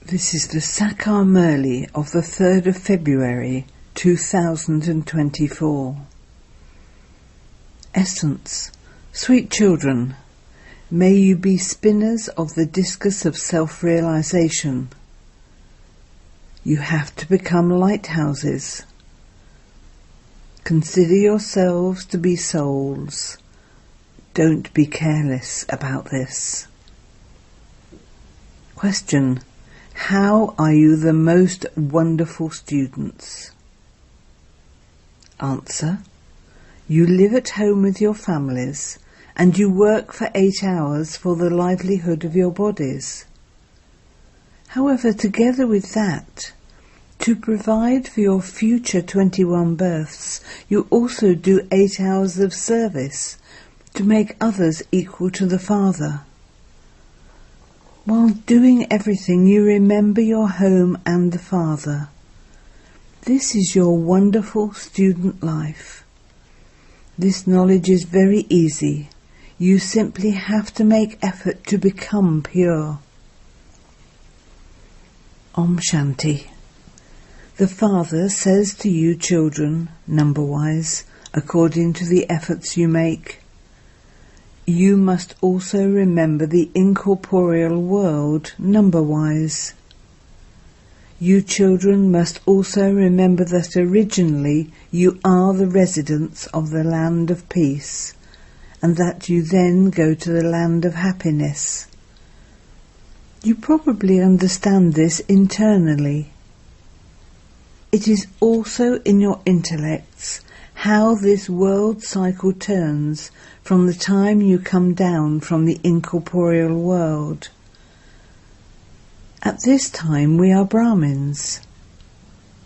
This is the Sakar Murli of the 3rd of February 2024. Essence. Sweet children, may you be spinners of the discus of self-realization. You have to become lighthouses. Consider yourselves to be souls. Don't be careless about this. Question. How are you the most wonderful students? Answer. You live at home with your families and you work for 8 hours for the livelihood of your bodies. However, together with that, to provide for your future 21 births, you also do 8 hours of service to make others equal to the Father. While doing everything, you remember your home and the Father. This is your wonderful student life. This knowledge is very easy. You simply have to make effort to become pure. Om Shanti. The Father says to you children, number-wise, according to the efforts you make, you must also remember the incorporeal world, number-wise. You children must also remember that originally you are the residents of the land of peace, and that you then go to the land of happiness. You probably understand this internally. It is also in your intellects how this world cycle turns from the time you come down from the incorporeal world. At this time we are Brahmins.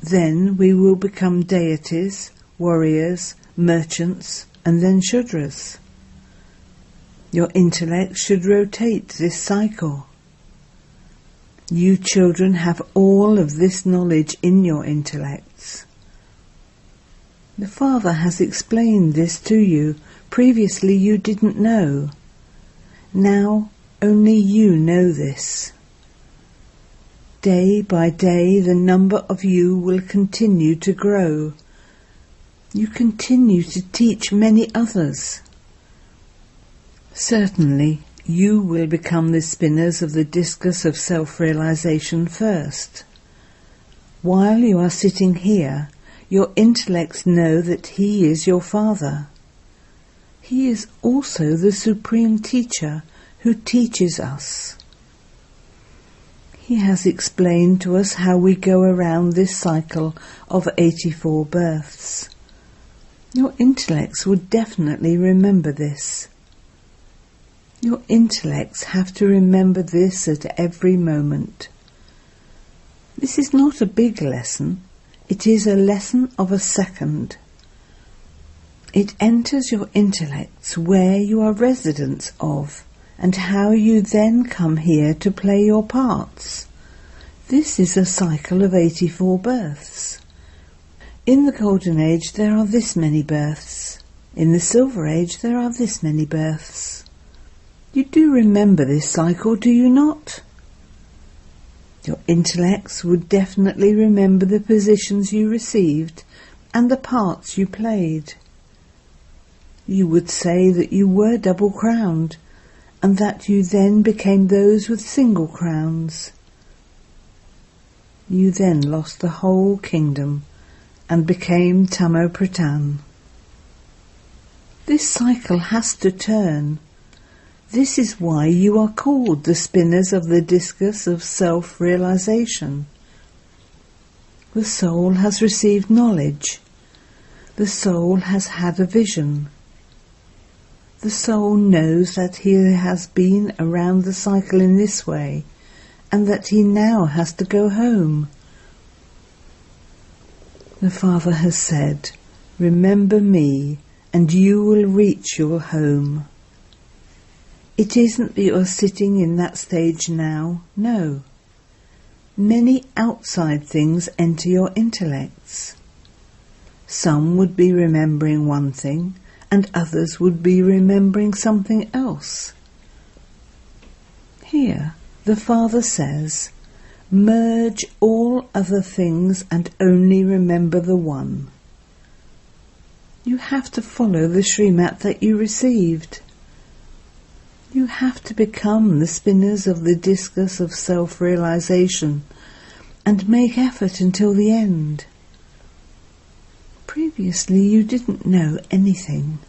Then we will become deities, warriors, merchants, and then Shudras. Your intellect should rotate this cycle. You children have all of this knowledge in your intellects. The Father has explained this to you. Previously you didn't know. Now only you know this. Day by day the number of you will continue to grow. You continue to teach many others. Certainly you will become the spinners of the discus of self-realization first. While you are sitting here, your intellects know that He is your Father. He is also the Supreme Teacher who teaches us. He has explained to us how we go around this cycle of 84 births. Your intellects would definitely remember this. Your intellects have to remember this at every moment. This is not a big lesson. It is a lesson of a second. It enters your intellects where you are residents of, and how you then come here to play your parts. This is a cycle of 84 births. In the Golden Age there are this many births. In the Silver Age there are this many births. You do remember this cycle, do you not? Your intellects would definitely remember the positions you received and the parts you played. You would say that you were double-crowned, and that you then became those with single crowns. You then lost the whole kingdom and became Tamo Pratan. This cycle has to turn. This is why you are called the spinners of the discus of self-realization. The soul has received knowledge. The soul has had a vision. The soul knows that he has been around the cycle in this way, and that he now has to go home. The Father has said, "Remember me, and you will reach your home." It isn't that you are sitting in that stage now, no. Many outside things enter your intellects. Some would be remembering one thing, and others would be remembering something else. Here, the Father says, Merge all other things and only remember the one. You have to follow the Srimat that you received. You have to become the spinners of the discus of self-realization and make effort until the end. Previously you didn't know anything.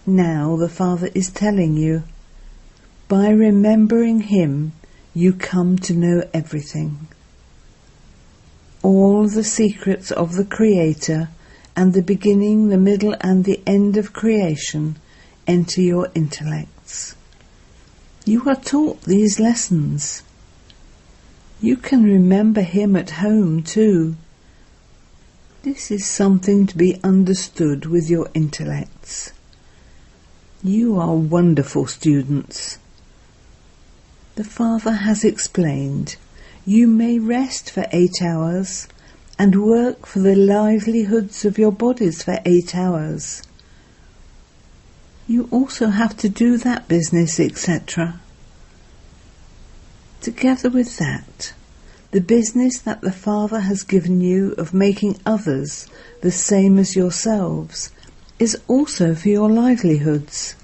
Now the Father is telling you, by remembering Him, you come to know everything. All the secrets of the Creator and the beginning, the middle and the end of creation enter your intellects. You are taught these lessons. You can remember Him at home too. This is something to be understood with your intellects. You are wonderful students. The Father has explained, you may rest for 8 hours and work for the livelihoods of your bodies for 8 hours. You also have to do that business, etc. Together with that, the business that the Father has given you of making others the same as yourselves is also for your livelihoods.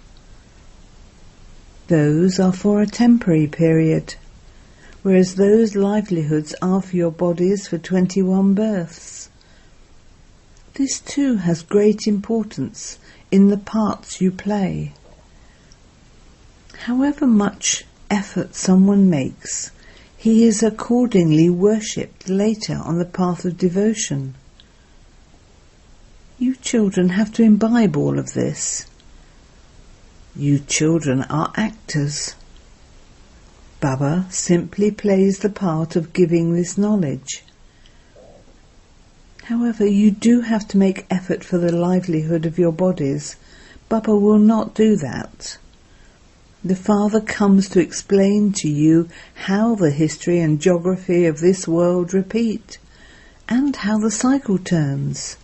Those are for a temporary period, whereas those livelihoods are for your bodies for 21 births. This too has great importance in the parts you play. However much effort someone makes, he is accordingly worshipped later on the path of devotion. You children have to imbibe all of this. You children are actors. Baba simply plays the part of giving this knowledge. However, you do have to make effort for the livelihood of your bodies. Baba will not do that. The Father comes to explain to you how the history and geography of this world repeat, and how the cycle turns.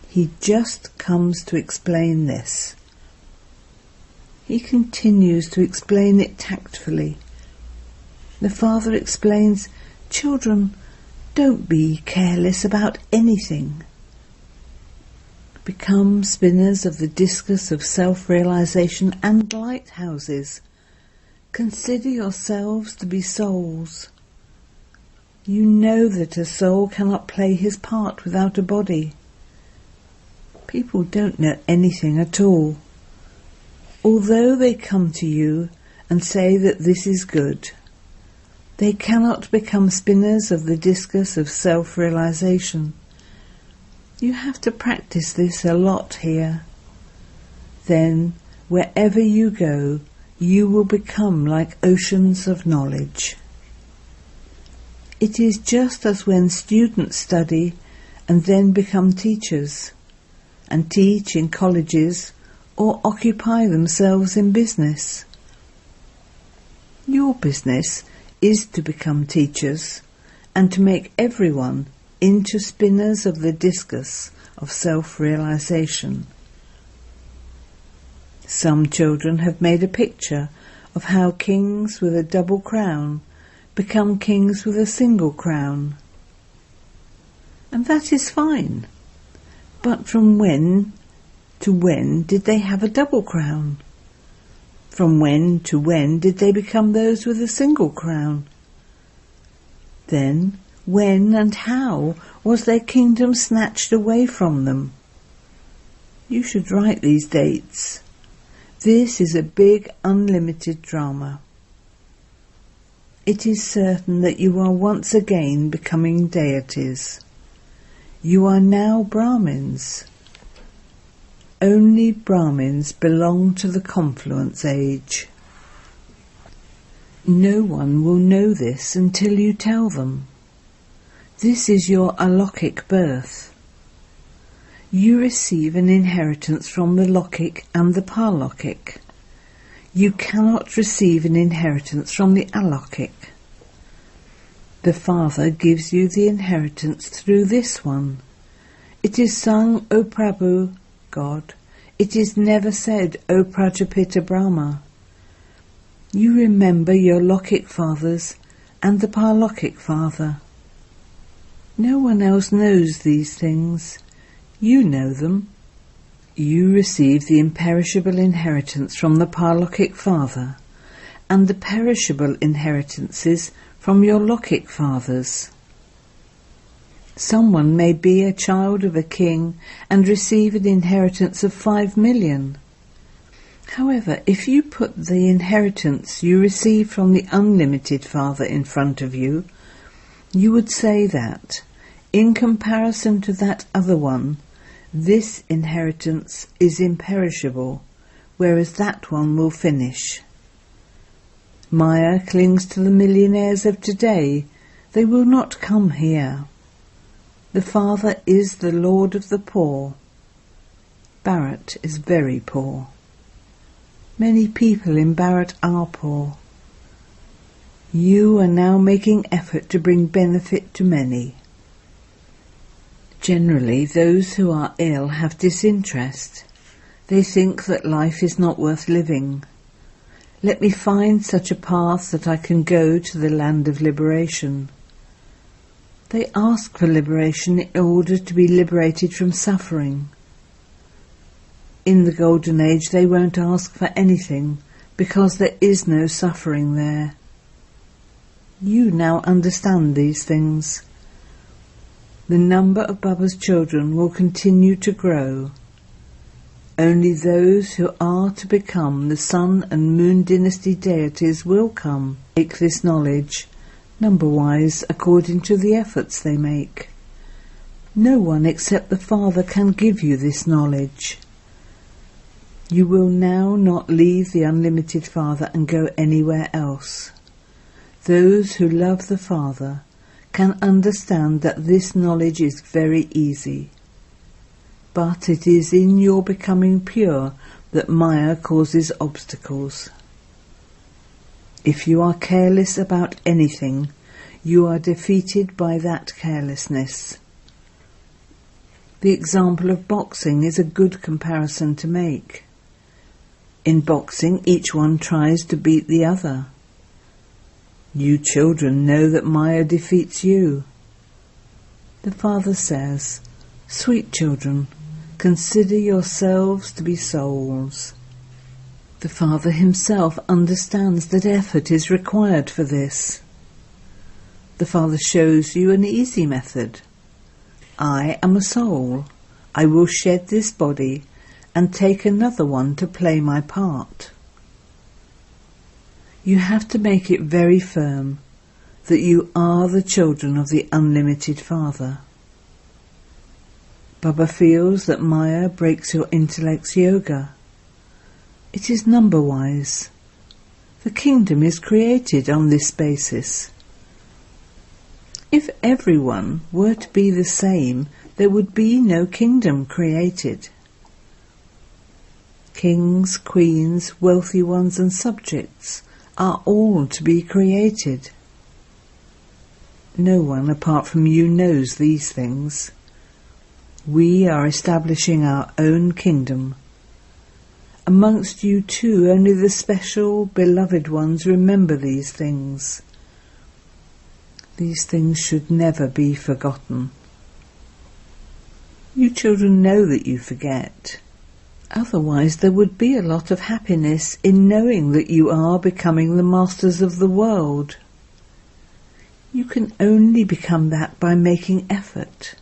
He just comes to explain this. He continues to explain it tactfully. The Father explains, children, don't be careless about anything. Become spinners of the discus of self-realization and lighthouses. Consider yourselves to be souls. You know that a soul cannot play his part without a body. People don't know anything at all. Although they come to you and say that this is good, they cannot become spinners of the discus of self-realization. You have to practice this a lot here. Then, wherever you go, you will become like oceans of knowledge. It is just as when students study and then become teachers, and teach in colleges or occupy themselves in business. Your business is to become teachers and to make everyone into spinners of the discus of self-realization. Some children have made a picture of how kings with a double crown become kings with a single crown. And that is fine. But from when to when did they have a double crown? From when to when did they become those with a single crown? Then, when and how was their kingdom snatched away from them? You should write these dates. This is a big, unlimited drama. It is certain that you are once again becoming deities. You are now Brahmins. Only Brahmins belong to the confluence age. No one will know this until you tell them. This is your alokik birth. You receive an inheritance from the lokik and the parlokik. You cannot receive an inheritance from the alokik. The Father gives you the inheritance through this one. It is sung, O Prabhu, God. It is never said, O Prajapita Brahma. You remember your Lokik fathers and the Paralokic Father. No one else knows these things. You know them. You receive the imperishable inheritance from the Paralokic Father, and the perishable inheritances from your Lokic fathers. Someone may be a child of a king and receive an inheritance of 5 million. However, if you put the inheritance you receive from the unlimited Father in front of you, you would say that, in comparison to that other one, this inheritance is imperishable, whereas that one will finish. Maya clings to the millionaires of today. They will not come here. The Father is the Lord of the poor. Bharat is very poor. Many people in Bharat are poor. You are now making effort to bring benefit to many. Generally, those who are ill have disinterest. They think that life is not worth living. Let me find such a path that I can go to the land of liberation. They ask for liberation in order to be liberated from suffering. In the Golden Age they won't ask for anything because there is no suffering there. You now understand these things. The number of Baba's children will continue to grow. Only those who are to become the Sun and Moon dynasty deities will come. Take this knowledge, number-wise, according to the efforts they make. No one except the Father can give you this knowledge. You will now not leave the unlimited Father and go anywhere else. Those who love the Father can understand that this knowledge is very easy. But it is in your becoming pure that Maya causes obstacles. If you are careless about anything, you are defeated by that carelessness. The example of boxing is a good comparison to make. In boxing, each one tries to beat the other. You children know that Maya defeats you. The Father says, "Sweet children, consider yourselves to be souls." The Father himself understands that effort is required for this. The Father shows you an easy method. I am a soul. I will shed this body and take another one to play my part. You have to make it very firm that you are the children of the unlimited Father. Baba feels that Maya breaks your intellect's yoga. It is number-wise. The kingdom is created on this basis. If everyone were to be the same, there would be no kingdom created. Kings, queens, wealthy ones and subjects are all to be created. No one apart from you knows these things. We are establishing our own kingdom. Amongst you too, only the special, beloved ones remember these things. These things should never be forgotten. You children know that you forget. Otherwise there would be a lot of happiness in knowing that you are becoming the masters of the world. You can only become that by making effort,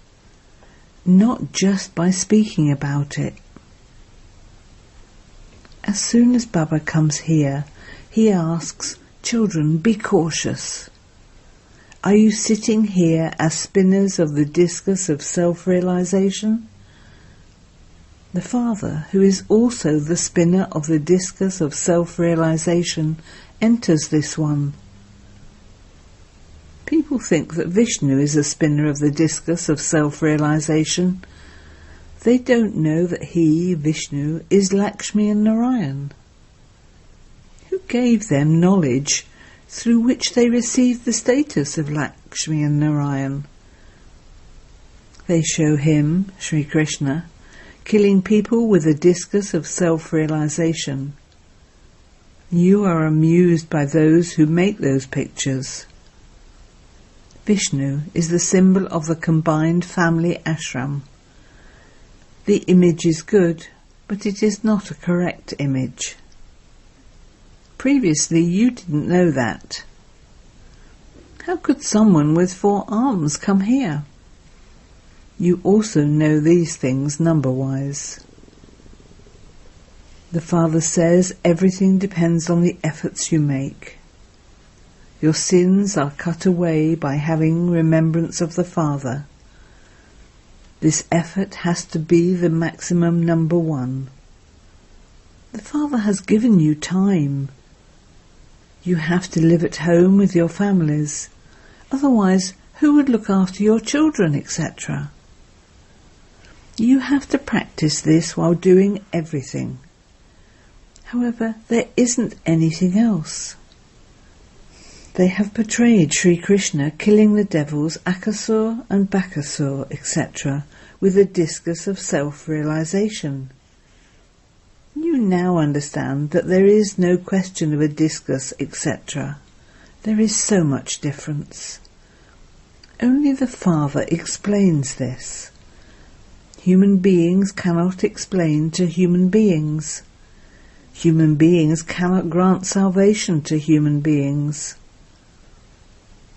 not just by speaking about it. As soon as Baba comes here, he asks, "Children, be cautious. Are you sitting here as spinners of the discus of self-realization?" The Father, who is also the spinner of the discus of self-realization, enters this one. People think that Vishnu is a spinner of the discus of self-realization. They don't know that he, Vishnu, is Lakshmi and Narayan. Who gave them knowledge through which they received the status of Lakshmi and Narayan? They show him, Sri Krishna, killing people with a discus of self-realization. You are amused by those who make those pictures. Vishnu is the symbol of the combined family ashram. The image is good, but it is not a correct image. Previously you didn't know that. How could someone with 4 arms come here? You also know these things number-wise. The Father says everything depends on the efforts you make. Your sins are cut away by having remembrance of the Father. This effort has to be the maximum number 1. The Father has given you time. You have to live at home with your families. Otherwise, who would look after your children, etc.? You have to practice this while doing everything. However, there isn't anything else. They have portrayed Sri Krishna killing the devils Akasur and Bakasur, etc., with a discus of self-realization. You now understand that there is no question of a discus, etc. There is so much difference. Only the Father explains this. Human beings cannot explain to human beings. Human beings cannot grant salvation to human beings.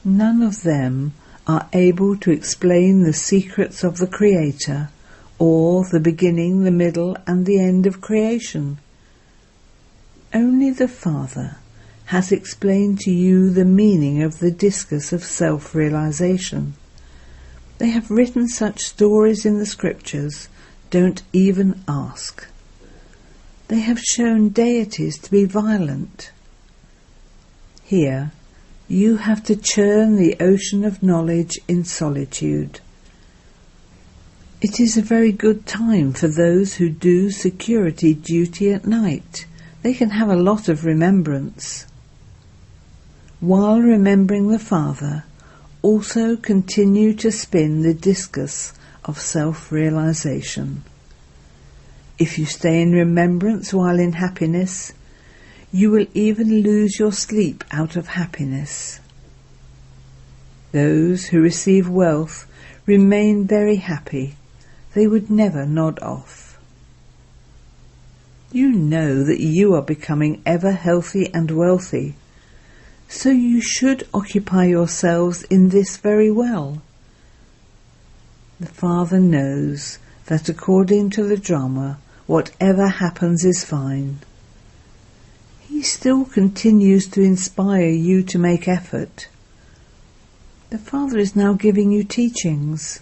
None of them are able to explain the secrets of the Creator, or the beginning, the middle, and the end of creation. Only the Father has explained to you the meaning of the discus of self-realization. They have written such stories in the scriptures, don't even ask. They have shown deities to be violent. Here, you have to churn the ocean of knowledge in solitude. It is a very good time for those who do security duty at night. They can have a lot of remembrance. While remembering the Father, also continue to spin the discus of self-realization. If you stay in remembrance while in happiness, you will even lose your sleep out of happiness. Those who receive wealth remain very happy. They would never nod off. You know that you are becoming ever healthy and wealthy, so you should occupy yourselves in this very well. The Father knows that according to the drama, whatever happens is fine. He still continues to inspire you to make effort. The Father is now giving you teachings.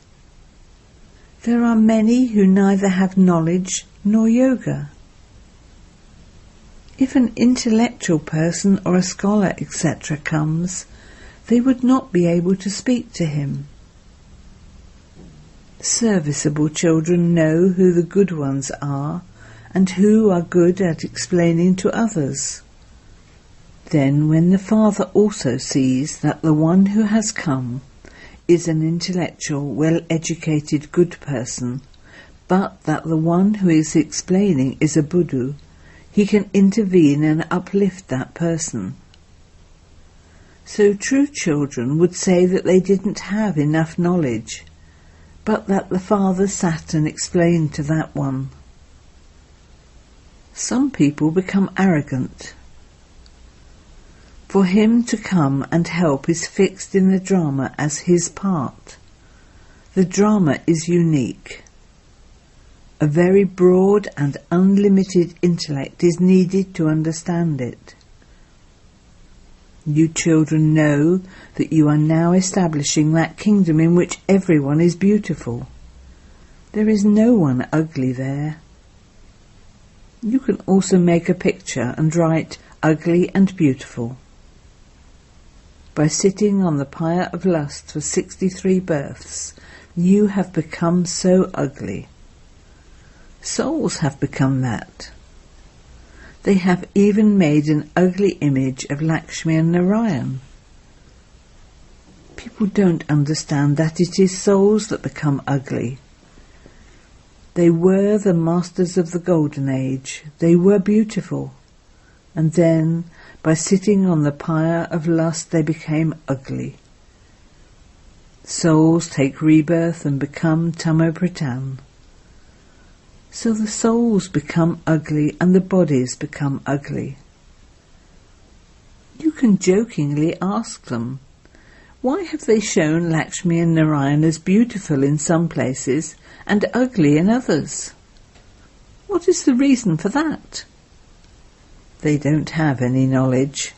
There are many who neither have knowledge nor yoga. If an intellectual person or a scholar, etc., comes, they would not be able to speak to him. Serviceable children know who the good ones are and who are good at explaining to others. Then when the Father also sees that the one who has come is an intellectual, well-educated good person, but that the one who is explaining is a Buddha, he can intervene and uplift that person. So true children would say that they didn't have enough knowledge, but that the Father sat and explained to that one. Some people become arrogant. For him to come and help is fixed in the drama as his part. The drama is unique. A very broad and unlimited intellect is needed to understand it. You children know that you are now establishing that kingdom in which everyone is beautiful. There is no one ugly there. You can also make a picture and write ugly and beautiful. By sitting on the pyre of lust for 63 births, you have become so ugly. Souls have become that. They have even made an ugly image of Lakshmi and Narayan. People don't understand that it is souls that become ugly. They were the masters of the golden age. They were beautiful. And then, by sitting on the pyre of lust, they became ugly. Souls take rebirth and become Tamo-Pratam. So the souls become ugly and the bodies become ugly. You can jokingly ask them, why have they shown Lakshmi and Narayan as beautiful in some places and ugly in others? What is the reason for that? They don't have any knowledge.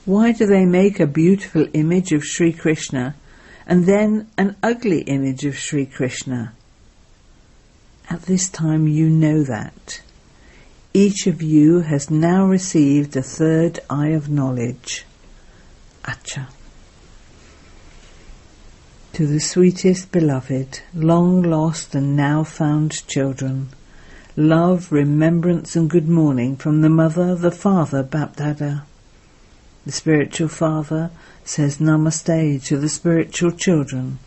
Why do they make a beautiful image of Sri Krishna and then an ugly image of Sri Krishna? At this time you know that. Each of you has now received a third eye of knowledge. Acha. To the sweetest beloved, long lost and now found children, love, remembrance and good morning from the mother, the father, Bapdada. The spiritual father says Namaste to the spiritual children,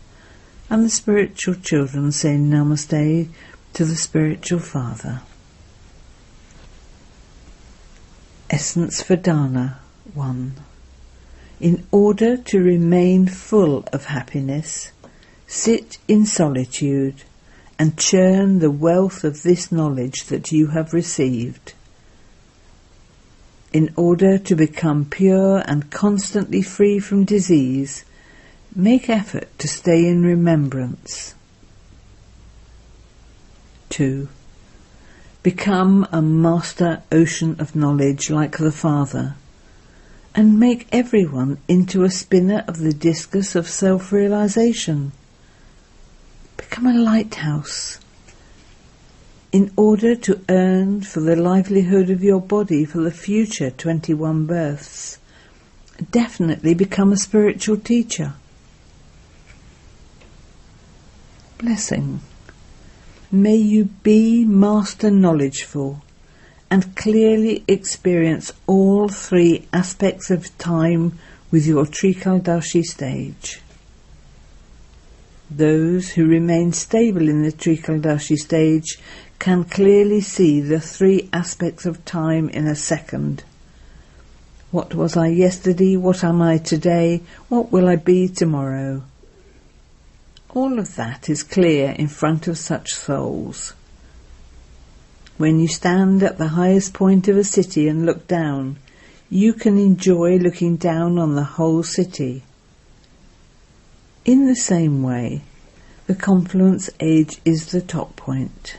and the spiritual children say Namaste to the spiritual father. Essence for Dana 1. In order to remain full of happiness, sit in solitude and churn the wealth of this knowledge that you have received. In order to become pure and constantly free from disease, make effort to stay in remembrance. 2. Become a master ocean of knowledge like the Father, and make everyone into a spinner of the discus of self-realization. Become a lighthouse. In order to earn for the livelihood of your body for the future 21 births, definitely become a spiritual teacher. Blessing. May you be master knowledgeful and clearly experience all three aspects of time with your Trikaldashi stage. Those who remain stable in the Trikaldashi stage can clearly see the three aspects of time in a second. What was I yesterday? What am I today? What will I be tomorrow? All of that is clear in front of such souls. When you stand at the highest point of a city and look down, you can enjoy looking down on the whole city. In the same way, the confluence age is the top point.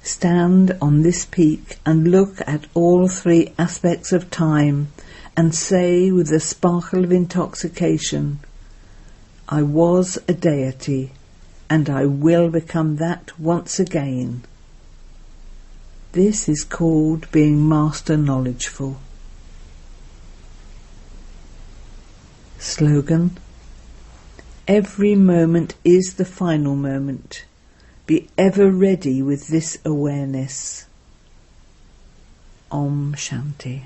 Stand on this peak and look at all three aspects of time and say with a sparkle of intoxication, I was a deity and I will become that once again. This is called being master knowledgeful. Slogan: every moment is the final moment. Be ever ready with this awareness. Om Shanti.